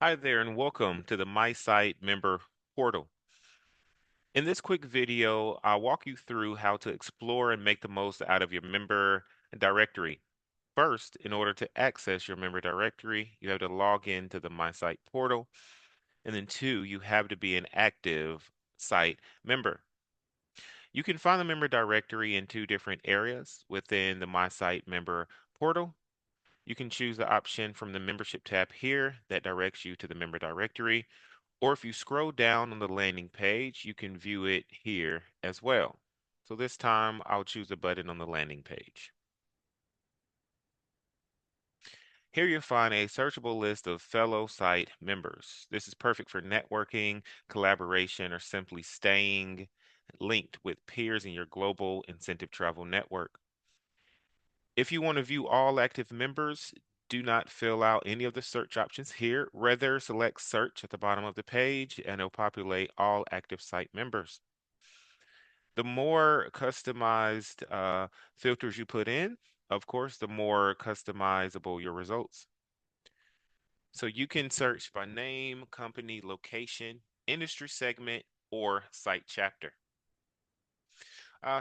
Hi there and welcome to the mySITE member portal. In this quick video, I'll walk you through how to explore and make the most out of your member directory. First, in order to access your member directory, you have to log into the mySITE portal. And then two, you have to be an active site member. You can find the member directory in two different areas within the mySITE member portal. You can choose the option from the membership tab here that directs you to the member directory. Or if you scroll down on the landing page, you can view it here as well. So this time I'll choose a button on the landing page. Here you'll find a searchable list of fellow site members. This is perfect for networking, collaboration, or simply staying linked with peers in your global incentive travel network. If you want to view all active members, do not fill out any of the search options here. Rather, select search at the bottom of the page and it'll populate all active site members. The more customized filters you put in, of course, the more customizable your results. So you can search by name, company, location, industry segment, or site chapter.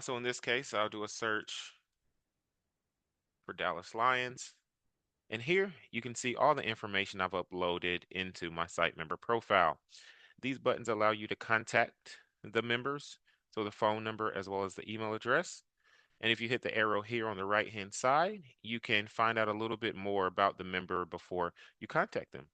So in this case, I'll do a search for Dallas Lions. And here you can see all the information I've uploaded into my site member profile. These buttons allow you to contact the members, so the phone number as well as the email address. And if you hit the arrow here on the right hand side, you can find out a little bit more about the member before you contact them.